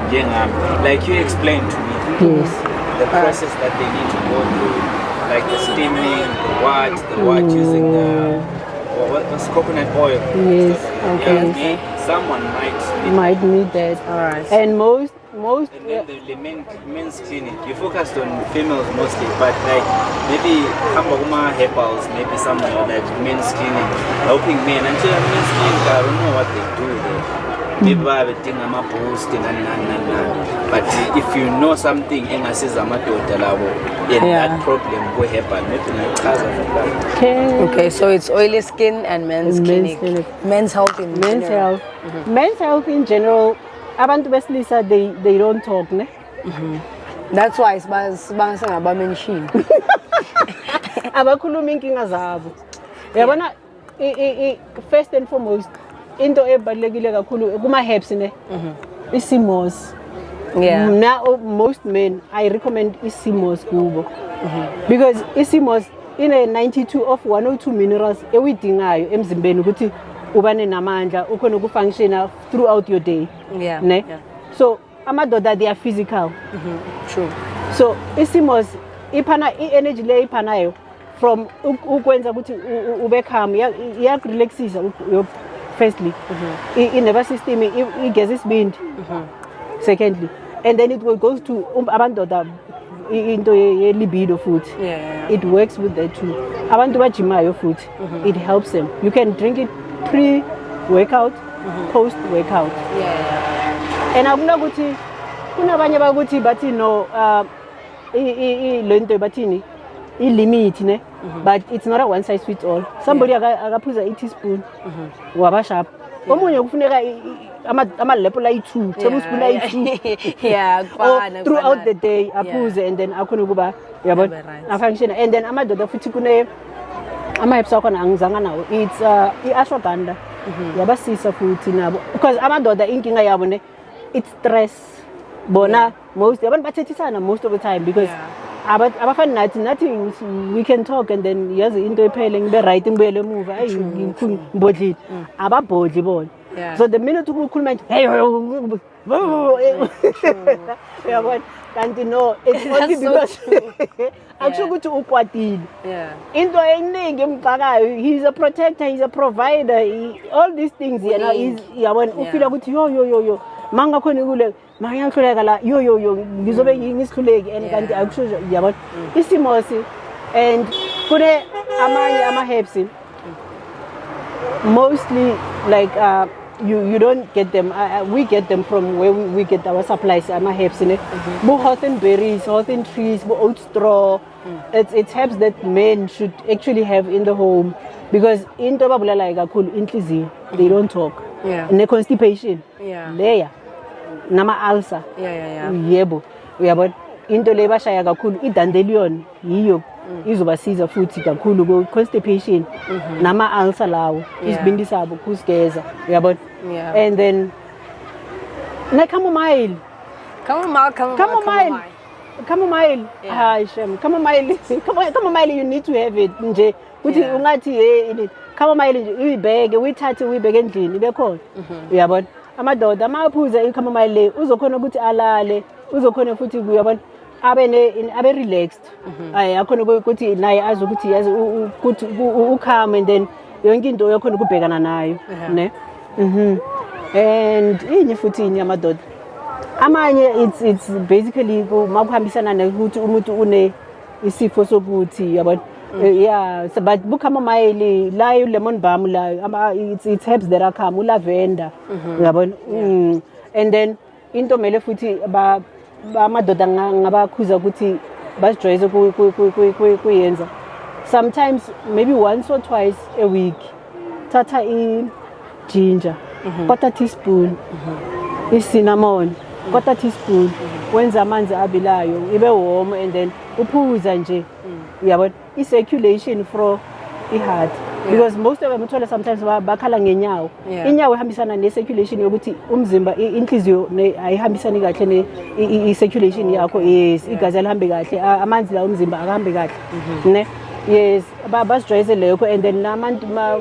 Like you explained to me. Yes. The process that they need to go through, like the steaming, the what using what's coconut oil. Yes, okay. Someone might need that. Alright. And most and then the men's clinic, you focused on females mostly, but like maybe Hambaguma herbals, maybe somewhere like men's clinic, helping men. Until men's clinic, I don't know what they do there. Maybe everything I'm a post but if you know something in a that problem go happen. Maybe okay, so it's oily skin and men's clinic. Men's health in men's general. health. Men's health in general. Abantu besilisa they don't talk ne. That's why it's about machine. Abakhuluma inkinga zabo. Yabona first and foremost into ebalekile kakhulu kuma herbs ne isimos. Now most men I recommend isimos kubo because isimos in a 92 of 102 minerals ewidingayo emzimbeni ukuthi ubane namandla ukhona ukufunctiona throughout your day. Ne? So amadoda they are physical. True. So isimos iphana energy le iphanayo from ukwenza ukuthi ube calm ya relaxisa firstly in nervous system it gets this bind secondly and then it goes to abandoda into ye libido food. It works with that too. Abantu bajimayo food it helps them. You can drink it pre-workout, post-workout. And akuna ukuthi kunabanye bakuthi bathi no lento bathini limit ne but it's not a one size fits all. Somebody akaphuza a teaspoon waba sharp. Omunye kufuneka amalephu la 2 tablespoon la 2 throughout the day aphuze and then akhona kuba yabona afunction and then amadoda futhi kune ama-herbs akhona angizanga nawo it's i-ashwagandha yabasisa futhi nabo because amadoda inkinga yabo ne it's stress bona most abantu bathethisana most of the time because abafani nathi we can talk and then yazi into iphele ngibe right ngibuyele emuva ayi ngibodlile ababhodli bona. So the minute ukhuluma nje hey yabona kanti no it's only because akusho ukuthi ukwatile into eningi emqhakayo he's a protector, he's a provider, all these things yena yabona ufila ukuthi yo manga khona kule mangiyahluleka la yo ngizobe ngisihluleki and kanti akusho yabona isimosi and kune amanye ama-herbs mostly like you don't get them we get them from where we get our supplies ama-herbs ne hawthorn berries, hawthorn trees, oat straw. It's herbs that men should actually have in the home because into ababulala kakhulu inhliziyo they don't talk ne constipation leya nama ulcer yebo uyabona into le bashaya kakhulu idandelion yiyo izobasiza futhi kakhulu ku constipation nama ulcer lawo isibindi sabo kusigeza uyabona and then na chamomile chamomile you need to have it nje ukuthi ungathi hey chamomile nje uyibheke uyithathe uyibheke endlini bekhona uyabona amadoda amaphuza ichamomile le uzokhona ukuthi alale uzokhona futhi uyabona abe relaxed akhona ukuthi naye azi ukuthi yazi ukuthi ucalm and then yonke into uyakhona ukubhekana nayo ne and inye futhi inye amadoda amanye it's basically makuhambisana nokuthi umuntu une isifo sokuthi yabona yeah so but chamomile la lemon balm la it's herbs that are calm lavender yabona and then into mele futhi amadoda ngabakhuza ukuthi basijwayeze kuyenza sometimes maybe once or twice a week thatha ginger quarter teaspoon cinnamon quarter teaspoon wenza amanzi abilayo ibe warm and then uphuza nje uyabona circulation for heart because most of them uthola sometimes bakhala ngenyawo inyawo ihambisana ne-circulation yokuthi umzimba inhliziyo ayihambisani kahle ne-circulation yakho yes igazi alihambe kahle amanzi la umzimba akahambe kahle ne yes basijwayeze lekho and then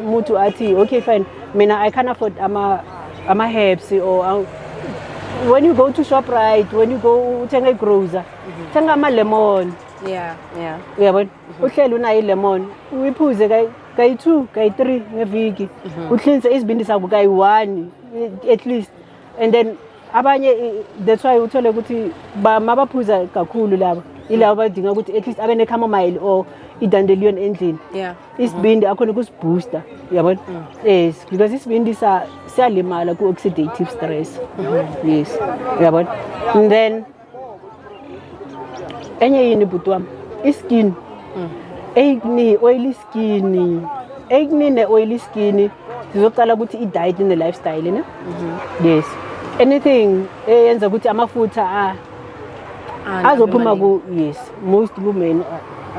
umuntu athi okay fine mina I can't afford ama-herbs or when you go to ShopRite when you go uthenga igrocer thenga ama-lemon uyabona uhleli unayo ilemon uyiphuze kayi-2 kayi-3 ngeviki uhlinze izibindi sakho kayi-1 at least and then abanye that's why uthole ukuthi mabaphuza kakhulu laba ilabo badinga ukuthi at least abe ne-chamomile or idandelion endlini isibindi akhona ukusibooster uyabona yes because isibindi siyalimala ku-oxidative stress yes uyabona and then enye yini bhuti wami iskin ekuni oily skin ekuni ne-oily skin sizoqala ukuthi i-diet in the lifestyle ne yes anything eyenza ukuthi amafutha azophuma yes most women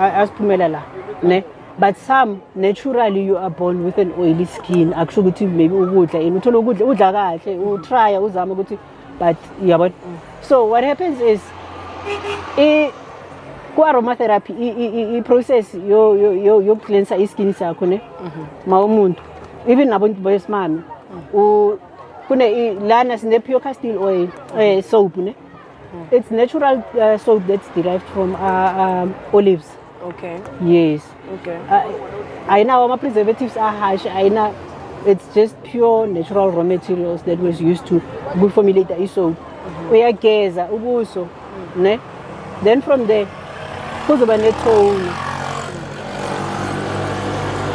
asiphumela la ne but some naturally you are born with an oily skin akusho ukuthi maybe ukudla uthola ukudla udla kahle utry uzama ukuthi but yabona so what happens is ku-aromatherapy i-process yokucleansa iskin sakho ne ma umuntu even nabantu besimame lana sine-pure castor oil soap ne it's natural soap that's derived from olives yes ayinawo ama-preservatives harsh ayina it's just pure natural raw materials that was used to formulate i-soap uyageza ubuso ne then from there kuzoba ne-toner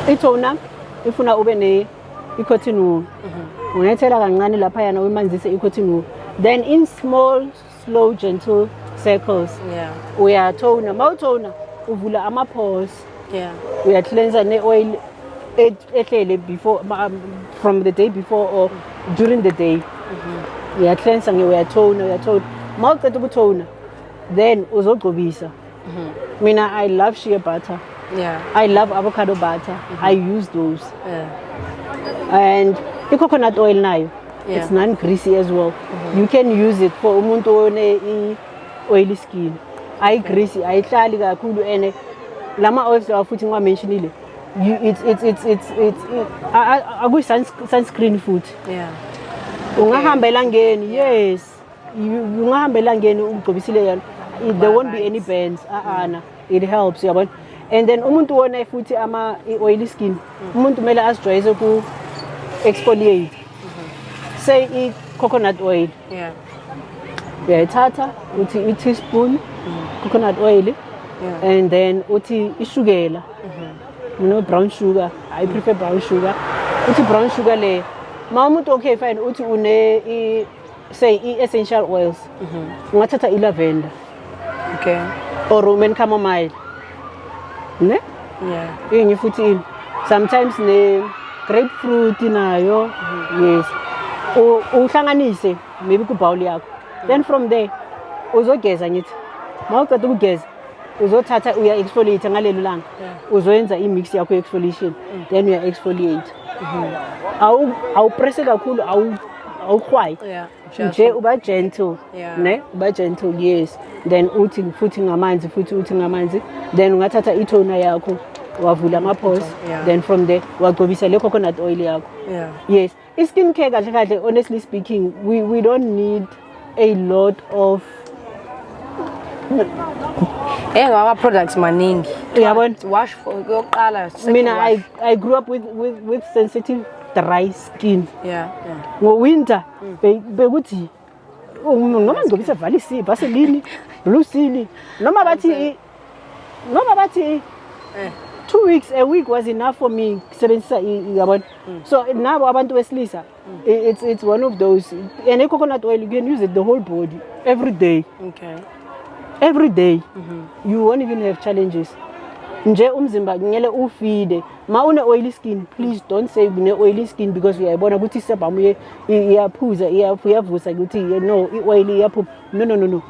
i-toner ifuna ube i-cotton wool ungathela kancane laphayana uyimanzise i-cotton wool then in small slow gentle circles uyatona mawutona uvula ama-pores uyacleansa ne-oil ehlele before from the day before or during the day uyacleansa uyatona mawuqeda ukutona then uzogcobisa mina I love shea butter I love avocado butter I use those and i-coconut oil nayo it's non-greasy as well you can use it for umuntu one-oily skin ayi-greasy ayihlali kakhulu and lama oils lawa futhi ngiwamentionile akuyi-sunscreen futhi ungahamba elangeni yes ungahamba elangeni ugcobisile yana there won't be any burns it helps yabona and then umuntu wona futhi i-oily skin umuntu kumele azijwayeze ku-exfoliate say i-coconut oil uyayithatha uthi i-teaspoon coconut oil and then uthi ishukela brown sugar I prefer brown sugar uthi brown sugar le ma umuntu okay fine uthi say i-essential oils ungathatha i-lavender or Roman chamomile ne inye futhi sometimes grapefruit nayo yes uhlanganise maybe ku-bowl yakho then from there uzogeza ngithi mawuqeda ukugeza uzothatha uya-exfoliate ngalelo langa uzoyenza i-mix yakho ye-exfoliation then uya-exfoliate awupresse kakhulu awukhwayi nje uba gentle ne uba gentle yes then uthi ngamanzi then ungathatha i-toner yakho wavula ama-pores, then from there wagcobisa le coconut oil yakho. Yes, i-skincare kahle kahle, honestly speaking, we don't need a lot of products maningi. Wash for I grew up with sensitive dry skin. Winter bekuthi noma ngizobisa valisi vaseline blue seal noma bathi 2 weeks, a week was enough for me. So now abantu besilisa, it's one of those. And a coconut oil, you can use it the whole body every day. Every day. You won't even have challenges. Nje umzimba ngele ufide. Ma une oily skin, please don't say une oily skin because we are bona ukuthi sebhamu iyaphuza iyavusa ukuthi no oily iyaphuza. No.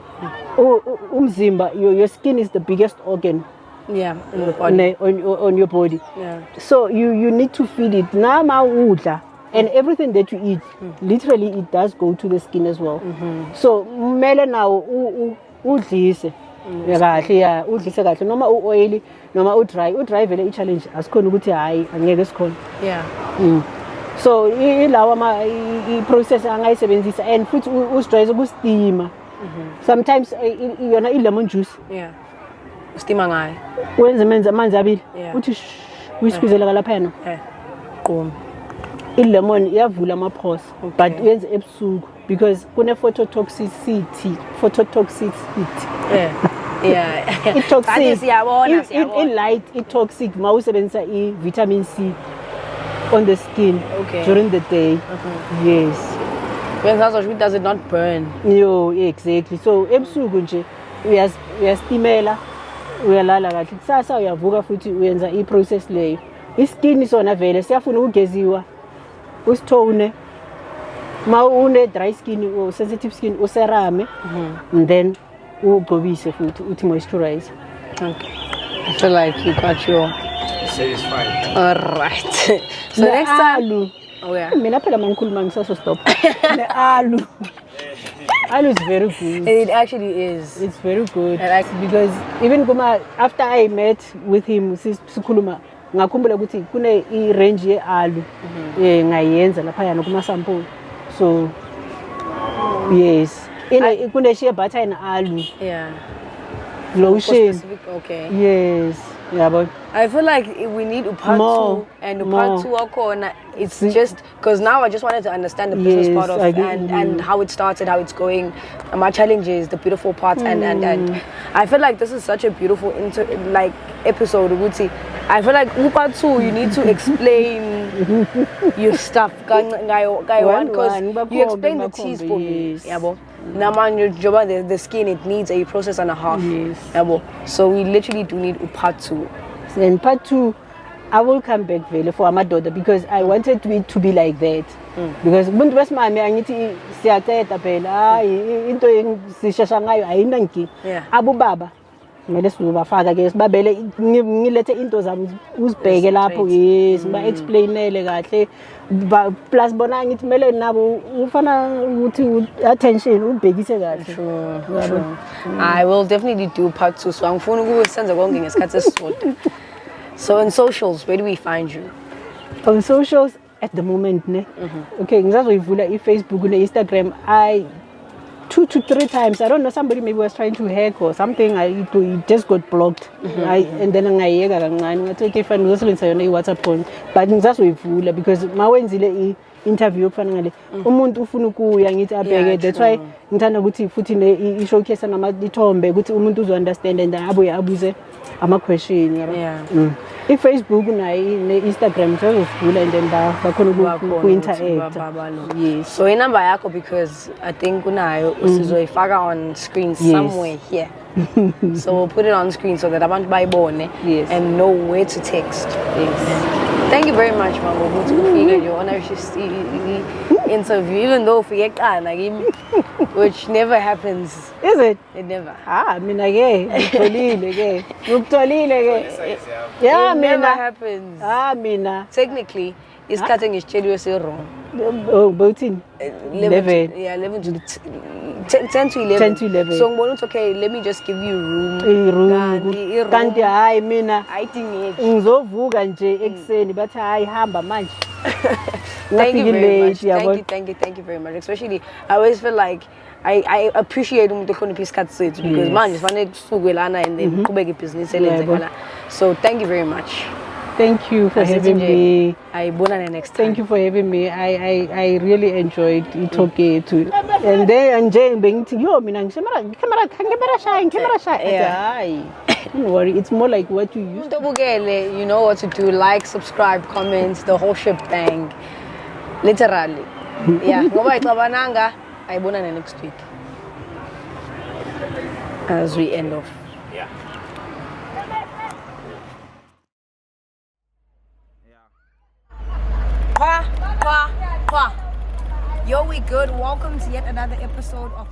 Umzimba, your skin is the biggest organ. On your body. So you need to feed it. And everything that you eat, literally it does go to the skin as well. So mele now udlise. Udlise kahle noma oily noma dry vele i-challenge asikhona ukuthi hayi angeke sikhona. So ilawa i-process angayisebenzisa and futhi usidrayise ukustima. Sometimes yona i-lemon juice. Stima ngayo. Wenza amanzi abili. Uthi uyisqueezela lapha. Qom. I-lemon iyavula ama-pores, but uyenze ebusuku because kune phototoxicity. I-toxic. I-light, i-toxic mawusebenzisa i-vitamin C on the skin during the day. Yes. When it does it not burn? No, exactly. So ebusuku nje uyastimela. Uyalala kahle kusasa uyavuka futhi uyenza i-process leyo. I-skin sona vele siyafuna ukugeziwa usithone ma une dry skin or sensitive skin userame and then ugcobise futhi uthi moisturize. I feel like you got your satisfied. All right. So next time mina phela mangikhuluma ngisaso stop. Alu is very good. It actually is. It's very good. Because even after I met with him, sikhuluma ngakhumbula ukuthi kune i-range ye-alu ngayenza lapha yana kuma-sample. So yes, kune shea butter and alu. Lotion. Okay. Yes. But I feel like we need part 2 and part 2 corner. It's just because now I just wanted to understand the business part of and how it started, how it's going, and my challenges, the beautiful parts, and I feel like this is such a beautiful episode. I feel like part 2 you need to explain your stuff, because you explain the teas for me. Now, the skin, it needs a process and a half. So we literally do need part 2. And part 2, I will come back for my daughter because I wanted to be like that. Because umuntu wesimame angithi siyathetha phela into sishesha ngayo ayinanki. Abubaba ngeke sizobafaka ke sibabele ngilethe into zami uzibheke lapho yes ba explainele kahle plus bona ngithi mele nabo ufana ukuthi attention ubhekise kahle. Sure. I will definitely do part 2, so angifuna ukusenza konke ngesikhathi esisodwa. So on socials, where do we find you? On socials at the moment, okay, ngizazoyivula i-Facebook ne-Instagram. I 2 to 3 times, I don't know, somebody maybe was trying to hack or something, it just got blocked. And then ngayeka kancane ngathi okay fine ngizosebenzisa yona i-WhatsApp phone, but ngizazoyivula because mawenzile interview okufana ngale umuntu ufuna ukuya ngithi abheke. That's why ngithanda ukuthi futhi i-showcase nama-ithombe ukuthi umuntu uzo-understand and abuye abuze ama-question. I-Facebook ne-Instagram sizozivula and then bakhona ku-interact. Yes. So inamba yakho, because I think unayo usizoyifaka on screen somewhere here. So we'll put it on screen so that abantu bayibone and know where to text. Thank you very much, Mam, for your honorary interview, even though for which never happens. Is it? It never. Mina ke yeah, it never happens. Mina. Technically, it's cutting his schedule wrong. Oh, 11. Yeah, 11 to 10 to 11. 10 to 11. So it's okay, let me just give you room. Kanti hayi mina I think ngizovuka nje ekseni bathi hayi hamba manje. Thank you very much. Yabo. Thank you very much. Especially, I always feel like I appreciate umuntu khona isikhathi sethu because manje fanele kusuke lana and then kubeke business elenze khona. So thank you very much. Thank you for having me. Ayibonana next time. Thank you for having me. I really enjoyed it. Okay too. And then nje bengithi yo mina ngisemara camera shy. Hayi. Don't worry, it's more like what you use. Ntobukele, you know what to do. Like, subscribe, comment, the whole shebang. Literally. Yeah. Ngoba ixabananga ayibonana next week. As we end off. Yeah. Yo, we good. Welcome to yet another episode of